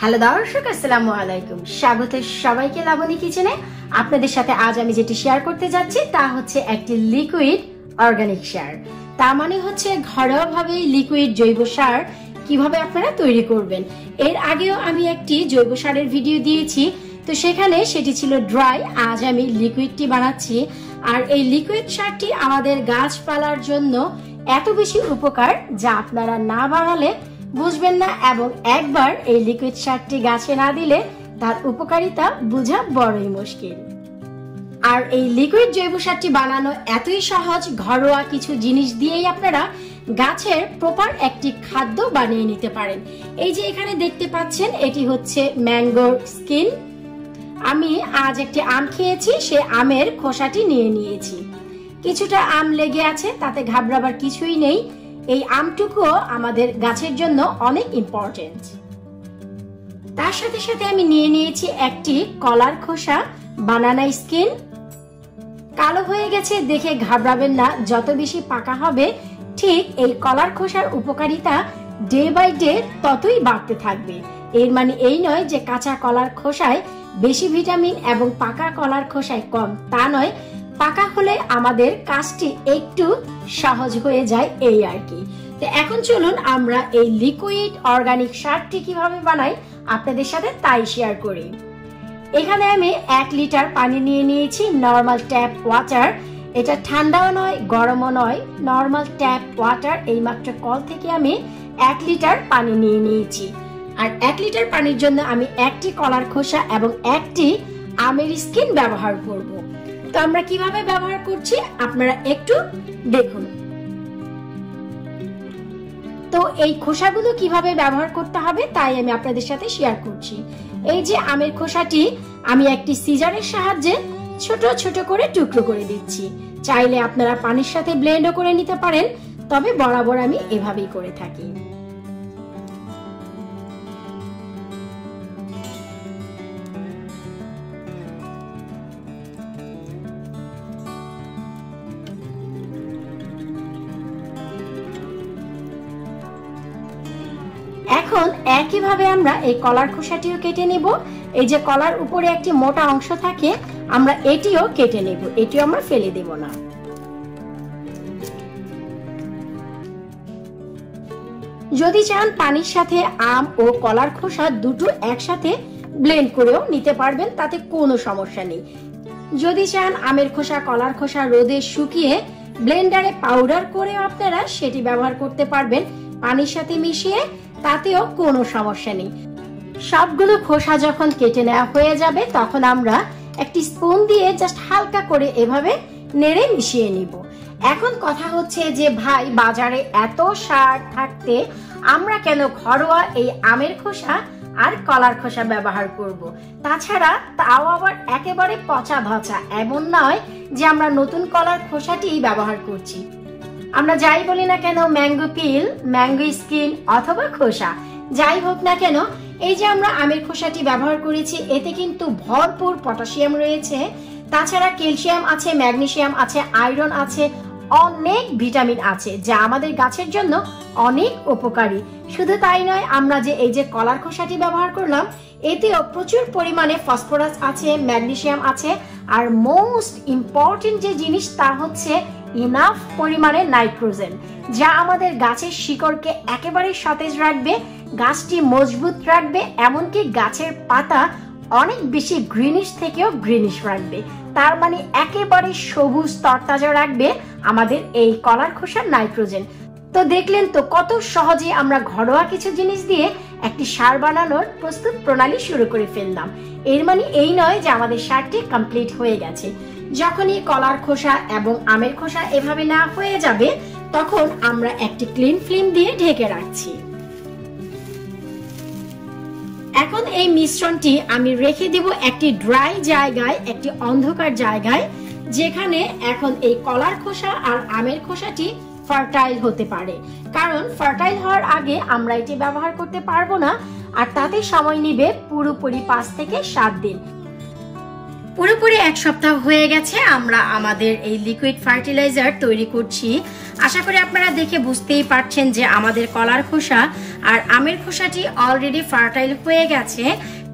Hello দর্শক, আসসালামু আলাইকুম। স্বাগত সবাইকে লাবণী কিচেনে। আপনাদের সাথে আজ আমি যেটি শেয়ার করতে যাচ্ছি তা হচ্ছে একটি লিকুইড অর্গানিক সার। তার মানে হচ্ছে ঘরোয়াভাবে লিকুইড জৈব সার কিভাবে আপনারা তৈরি করবেন। এর আগেও আমি একটি জৈব সারের ভিডিও দিয়েছি, তো সেখানে সেটি ছিল ড্রাই। আজ আমি লিকুইডটি বানাচ্ছি। আর এই লিকুইড সারটি আমাদের গাছপালার জন্য এত বেশি উপকার যা আপনারা না বানালে বুঝবেন না, এবং একবার এই লিকুইড সারটি গাছে না দিলে তার উপকারিতা বোঝা বড়ই মুশকিল। আর এই লিকুইড জৈব সারটি বানানো এতই সহজ, ঘরোয়া কিছু জিনিস দিয়েই আপনারা গাছের প্রপার একটি খাদ্য বানিয়ে নিতে পারেন। এই যে এখানে দেখতে পাচ্ছেন, এটি হচ্ছে ম্যাঙ্গোর স্কিন। আমি আজ একটি আম খেয়েছি, সে আমের খোসাটি নিয়ে নিয়েছি। কিছুটা আম লেগে আছে, তাতে ঘাবড়াবার কিছুই নেই। এই আমটুকুও আমাদের গাছের জন্য অনেক ইম্পর্টেন্ট। তার সাথে সাথে আমি নিয়ে নিয়েছি একটি কলার খোসা, বানানা স্কিন। কালো হয়ে গেছে দেখে ঘাবড়াবেন না, যত বেশি পাকা হবে ঠিক এই কলার খোসার উপকারিতা ডে বাই ডে ততই বাড়তে থাকবে। এর মানে এই নয় যে কাঁচা কলার খোসায় বেশি ভিটামিন এবং পাকা কলার খোসায় কম, তা নয়। পাকা হলে আমাদের কাজটি একটু সহজ হয়ে যায়, এই আর কি। তো এখন চলুন আমরা এই লিকুইড অর্গানিক সারটি কিভাবে বানাই আপনাদের সাথে তাই শেয়ার করি। এখানে আমি 1 লিটার পানি নিয়ে নিয়েছি, নর্মাল ট্যাপ ওয়াটার। এটা ঠান্ডাও নয় গরমও নয়, নর্মাল ট্যাপ ওয়াটার। এই মাত্র কল থেকে আমি 1 লিটার পানি নিয়ে নিয়েছি। আর 1 লিটার পানির জন্য আমি একটি কলার খোসা এবং একটি আমের স্কিন ব্যবহার করব। তো আমরা কিভাবে ব্যবহার করছি আপনারা একটু দেখুন। তো এই খোসাগুলো কিভাবে ব্যবহার করতে হবে তাই আমি আপনাদের সাথে শেয়ার করছি। এই যে আমের খোসাটি আমি একটি সিজারের সাহায্যে ছোট ছোট করে টুকরো করে দিচ্ছি। চাইলে আপনারা পানির সাথে ব্লেন্ডও করে নিতে পারেন, তবে বরাবর আমি এভাবেই করে থাকি। এখন একইভাবে আমরা এই কলার খোসাটিও কেটে নেব। এই যে কলার উপরে একটি মোটা অংশ থাকে, আমরা এটিও কেটে নেব, এটিও আমরা ফেলে দেব না। যদি চান পানির সাথে আম ও কলার খোসা দুটো একসাথে ব্লেন্ড করেও নিতে পারবেন, তাতে কোনো সমস্যা নেই। যদি চান আমের খোসা কলার খোসা রোদে শুকিয়ে ব্লেন্ডারে পাউডার করেও আপনারা সেটি ব্যবহার করতে পারবেন পানির সাথে মিশিয়ে, তাতেও কোনো সমস্যা নেই। সবগুলো খোসা যখন কেটে নেওয়া হয়ে যাবে তখন আমরা একটি স্পুন দিয়ে জাস্ট হালকা করে এভাবে নেড়ে মিশিয়ে নিব। এখন কথা হচ্ছে যে ভাই, বাজারে এত সার থাকতে আমরা কেন ঘরোয়া এই আমের খোসা আর কলার খোসা ব্যবহার করব? তাছাড়া তাও আবার একেবারে পচা ধচা, এমন নয় যে আমরা নতুন কলার খোসাটি ব্যবহার করছি। আমরা যাই বলি না কেন, ম্যাঙ্গো পিল, ম্যাঙ্গো স্কিন অথবা খোসা যাই হোক না কেন, এই যে আমরা আমের খোসাটি ব্যবহার করেছি, এতে কিন্তু ভরপুর পটাশিয়াম রয়েছে। তাছাড়া ক্যালসিয়াম আছে, ম্যাগনেসিয়াম আছে, আয়রন আছে, অনেক ভিটামিন আছে, যা আমাদের গাছের জন্য অনেক উপকারী। শুধু তাই নয়, আমরা যে এই যে কলার খোসাটি ব্যবহার করলাম, এতেও প্রচুর পরিমাণে ফসফরাস আছে, ম্যাগনেসিয়াম আছে, আর মোস্ট ইম্পর্টেন্ট যে জিনিস তা হচ্ছে ইনাফ পরিমাণে নাইট্রোজেন, যা আমাদের গাছের শিকড়কে একেবারে সতেজ রাখবে, গাছটি মজবুত রাখবে, এমনকি গাছের পাতা অনেক বেশি গ্রিনিশ থেকেও গ্রিনিশ রাখবে। তার মানে একেবারে সবুজ তরতাজা রাখবে আমাদের এই কলার খোসার নাইট্রোজেন। তো দেখলেন তো কত সহজে আমরা ঘরোয়া কিছু জিনিস দিয়ে একটি সার বানানোর প্রস্তুত প্রণালী শুরু করে ফেললাম। এর মানে এই নয় যে আমাদের সারটি কমপ্লিট হয়ে গেছে। যখনই কলার খোসা এবং আমের খোসা এভাবে না হয়ে যাবে, তখন আমরা একটি ক্লিন ফিল্ম দিয়ে ঢেকে রাখছি। এখন এই মিশ্রণটি আমি রেখে দেব একটি ড্রাই জায়গায়, একটি অন্ধকার জায়গায়, যেখানে এখন এই কলার খোসা আর আমের খোসাটি ফার্টাইল হতে পারে। কারণ ফার্টাইল হওয়ার আগে আমরা এটি ব্যবহার করতে পারবো না, আর তাতে সময় নেবে পুরোপুরি 5 থেকে 7 দিন। পুরোপুরি এক সপ্তাহ হয়ে গেছে আমরা আমাদের এই লিকুইড ফার্টিলাইজার তৈরি করছি। আশা করি আপনারা দেখে বুঝতেই পারছেন যে আমাদের কলার খোসা আর আমের খোসাটি অলরেডি ফার্টাইল হয়ে গেছে,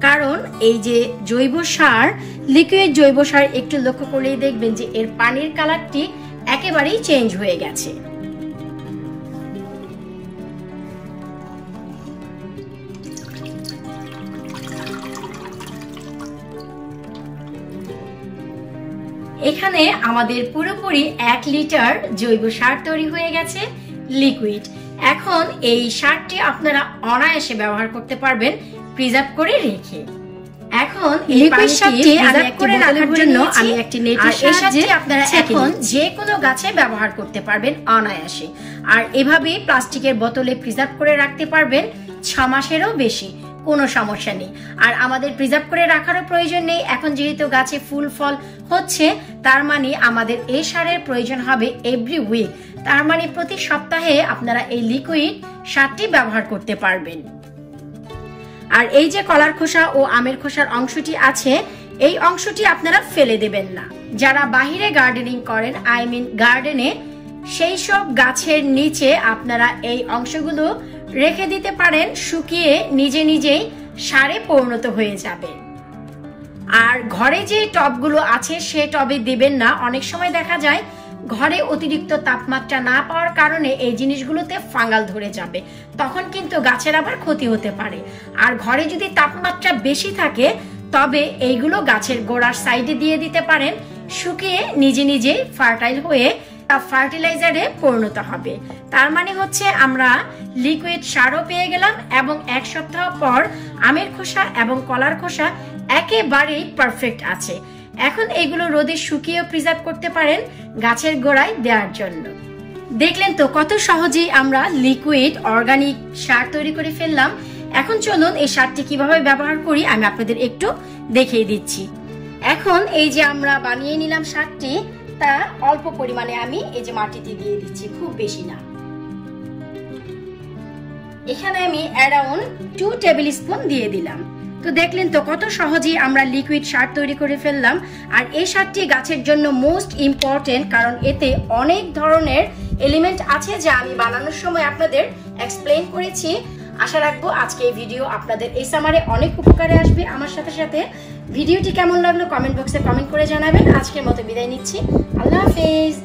কারণ এই যে জৈব সার, লিকুইড জৈব সার একটু লক্ষ্য করলেই দেখবেন যে এর পানির কালারটি একেবারেই চেঞ্জ হয়ে গেছে। এখানে আমাদের পুরোপুরি 1 লিটার জৈব সার তৈরি হয়ে গেছে লিকুইড। এখন এই সারটি আপনারা অনায়াসে ব্যবহার করতে পারবেন প্রিজার্ভ করে রেখে। এখন লিকুইড সারটি প্রিজার্ভ করে রাখার জন্য আমি একটি নেটের সাহায্যে আপনারা এখন যে কোনো গাছে ব্যবহার করতে পারবেন অনায়াসে। আর এভাবে প্লাস্টিকের বোতলে প্রিজার্ভ করে রাখতে পারবেন 6 মাসেরও বেশি, কোনো সমস্যা নেই। আর আমাদের প্রিজার্ভ করে রাখারও প্রয়োজন নেই। এখন যেহেতু গাছে ফুল ফল হচ্ছে, তার মানে আমাদের এই সারের প্রয়োজন হবে এভরি উইক, তার মানে প্রতি সপ্তাহে আপনারা এই লিকুইড সারটি ব্যবহার করতে পারবেন। আর এই যে কলার খোসা ও আমের খোসার অংশটি আছে, এই অংশটি আপনারা ফেলে দেবেন না। যারা বাহিরে গার্ডেনিং করেন, গার্ডেনে, সেই সব গাছের নিচে আপনারা এই অংশগুলো রেখে দিতে পারেন, শুকিয়ে নিজে নিজেই সারে পরিণত হয়ে যাবে। আর ঘরে যে টবগুলো আছে সে টবে দিবেন না। অনেক সময় দেখা যায় ঘরে অতিরিক্ত তাপমাত্রা না পাওয়ার কারণে এই জিনিসগুলোতে ফাঙ্গাল ধরে যাবে, তখন কিন্তু গাছের আবার ক্ষতি হতে পারে। আর ঘরে যদি তাপমাত্রা বেশি থাকে তবে এইগুলো গাছের গোড়ার সাইডে দিয়ে দিতে পারেন, শুকিয়ে নিজে নিজেই ফার্টাইল হয়ে ফার্টিলাইজারে পরিণত হবে। তার মানে হচ্ছে আমরা লিকুইড সারও পেয়ে গেলাম এবং 1 সপ্তাহ পর আমের খোসা এবং কলার খোসা একেবারেই পারফেক্ট আছে। এখন এগুলো রোদে শুকিয়ে প্রিজার্ভ করতে পারেন গাছের গোড়ায় দেওয়ার জন্য। দেখলেন তো কত সহজেই আমরা লিকুইড অর্গানিক সার তৈরি করে ফেললাম। এখন চলুন এই সারটি কিভাবে ব্যবহার করি আমি আপনাদের একটু দেখিয়ে দিচ্ছি। এখন এই যে আমরা বানিয়ে নিলাম সারটি, তা অল্প পরিমাণে আমি এই যে মাটিতে দিয়ে দিচ্ছি, খুব বেশি না। এখানে আমি অ্যারাউন্ড 2 টেবিল স্পুন দিয়ে দিলাম। তো দেখলেন তো কত সহজেই আমরা লিকুইড সার তৈরি করে ফেললাম। আর এই সারটি গাছের জন্য মোস্ট ইম্পর্টেন্ট, কারণ এতে অনেক ধরনের এলিমেন্ট আছে যা আমি বানানোর সময় আপনাদের এক্সপ্লেইন করেছি। আশা রাখবো আজকে এই ভিডিও আপনাদের এই সামারে অনেক উপকারে আসবে। আমার সাথে সাথে ভিডিওটি কেমন লাগলো কমেন্ট বক্সে কমেন্ট করে জানাবেন। আজকের মতো বিদায় নিচ্ছি, আল্লাহ হাফেজ।